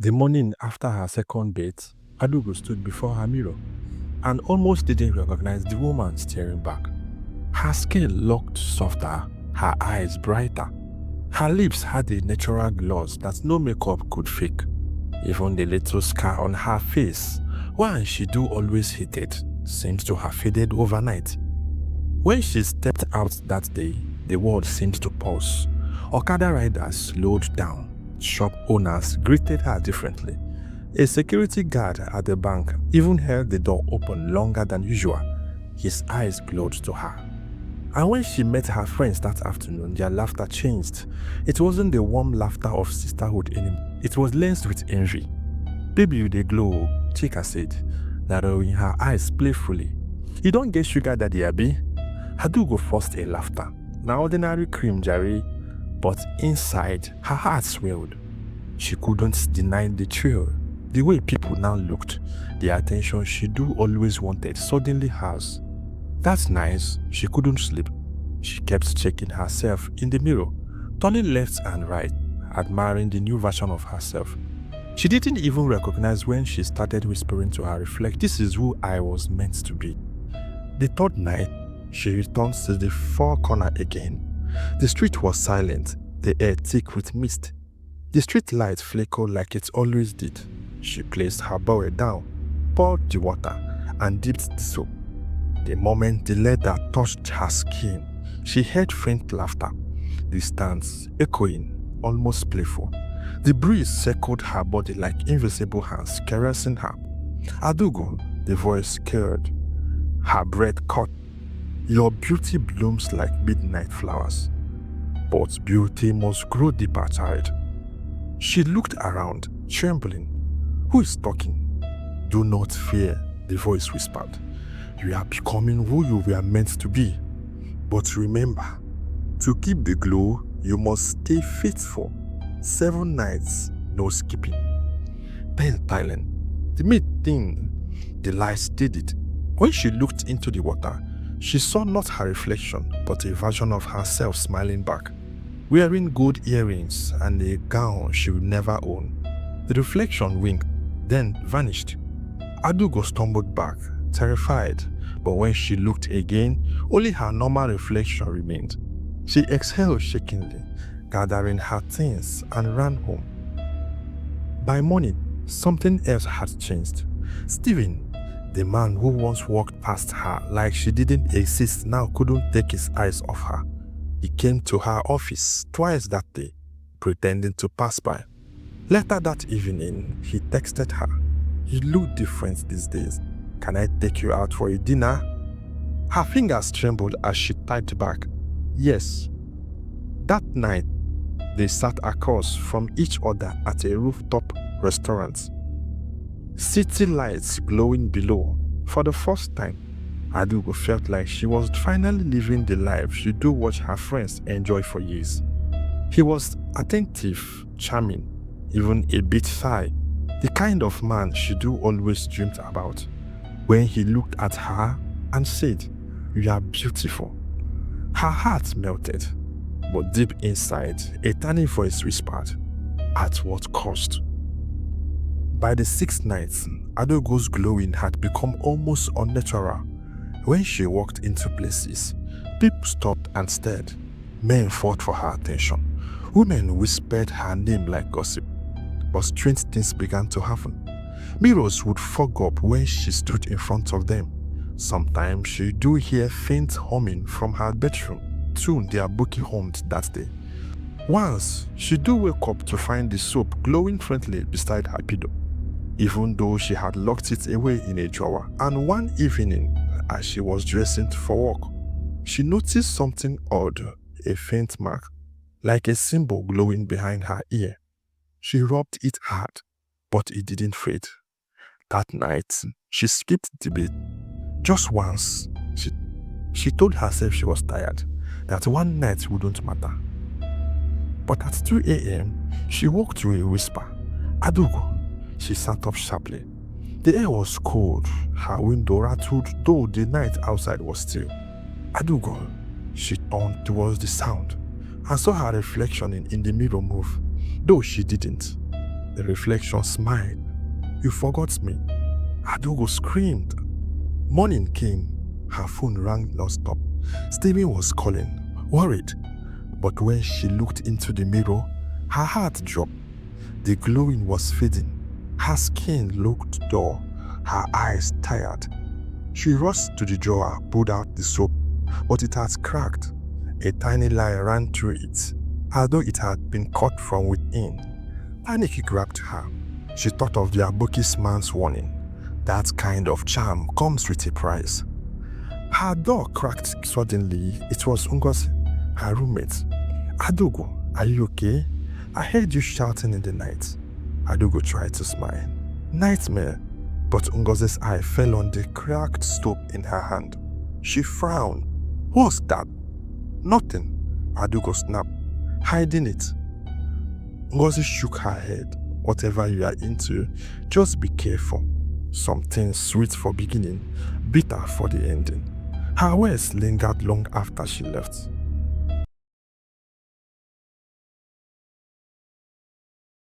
The morning after her second date, Adugo stood before her mirror and almost didn't recognize the woman staring back. Her skin looked softer, her eyes brighter. Her lips had a natural gloss that no makeup could fake. Even the little scar on her face, one she do always hated, seemed to have faded overnight. When she stepped out that day, the world seemed to pause. Okada riders slowed down. Shop owners greeted her differently. A security guard at the bank even held the door open longer than usual. His eyes glowed to her. And when she met her friends that afternoon, their laughter changed. It wasn't the warm laughter of sisterhood anymore. It was laced with envy. "Baby, you dey glow," Chika said, narrowing her eyes playfully. "You don't get sugar daddy, abi?" Adugo forced a laughter. "Na ordinary cream, Jerry." But inside, her heart swelled. She couldn't deny the thrill. The way people now looked, the attention she do always wanted suddenly has. That night, she couldn't sleep. She kept checking herself in the mirror, turning left and right, admiring the new version of herself. She didn't even recognize when she started whispering to her reflect, "This is who I was meant to be." The third night, she returned to the far corner again. The street was silent, the air thick with mist. The street light flickered like it always did. She placed her bowl down, poured the water, and dipped the soap. The moment the leather touched her skin, she heard faint laughter, distant, echoing, almost playful. The breeze circled her body like invisible hands caressing her. "Adugo," the voice scared. Her breath caught. "Your beauty blooms like midnight flowers. But beauty must grow deeper, child." She looked around, trembling. "Who is talking?" "Do not fear," the voice whispered. "You are becoming who you were meant to be. But remember, to keep the glow, you must stay faithful. 7 nights, no skipping." Then silent. The maid thing, the light steadied. When she looked into the water, she saw not her reflection, but a version of herself smiling back, wearing gold earrings and a gown she would never own. The reflection winked, then vanished. Adugo stumbled back, terrified, but when she looked again, only her normal reflection remained. She exhaled shakingly, gathering her things, and ran home. By morning, something else had changed. Stephen, the man who once walked past her like she didn't exist, now couldn't take his eyes off her. He came to her office twice that day, pretending to pass by. Later that evening, he texted her, "You look different these days. Can I take you out for a dinner?" Her fingers trembled as she typed back, "Yes." That night, they sat across from each other at a rooftop restaurant. City lights glowing below. For the first time, Adugo felt like she was finally living the life she do watch her friends enjoy for years. He was attentive, charming, even a bit shy, the kind of man she do always dreamed about. When he looked at her and said, "You are beautiful," her heart melted, but deep inside, a tiny voice whispered, "At what cost?" By the 6th night, Adogo's glowing had become almost unnatural. When she walked into places, people stopped and stared. Men fought for her attention. Women whispered her name like gossip. But strange things began to happen. Mirrors would fog up when she stood in front of them. Sometimes she do hear faint humming from her bedroom, tune the Aboki hummed that day. Once, she do wake up to find the soap glowing friendly beside her pillow, even though she had locked it away in a drawer. And one evening, as she was dressing for work, she noticed something odd, a faint mark, like a symbol glowing behind her ear. She rubbed it hard, but it didn't fade. That night, she skipped the bed. Just once, she told herself she was tired, that one night wouldn't matter. But at 2 a.m., she woke to a whisper, "Adugo." She sat up sharply. The air was cold, her window rattled, though the night outside was still. "Adugo." She turned towards the sound and saw her reflection in the mirror move, though she didn't. The reflection smiled. "You forgot me." Adugo screamed. Morning came. Her phone rang non-stop. Steven was calling, worried. But when she looked into the mirror, her heart dropped. The glowing was fading. Her skin looked dull, her eyes tired. She rushed to the drawer, pulled out the soap, but it had cracked. A tiny line ran through it, as though it had been cut from within. Panic grabbed her. She thought of the Aboki's man's warning. That kind of charm comes with a price. Her door cracked suddenly. It was Ngozi, her roommate. "Adugo, are you okay? I heard you shouting in the night." Adugo tried to smile. "Nightmare." But Ngozi's eye fell on the cracked soap in her hand. She frowned. "What's that?" "Nothing," Adugo snapped, hiding it. Ngozi shook her head. "Whatever you are into, just be careful. Something sweet for beginning, bitter for the ending." Her words lingered long after she left.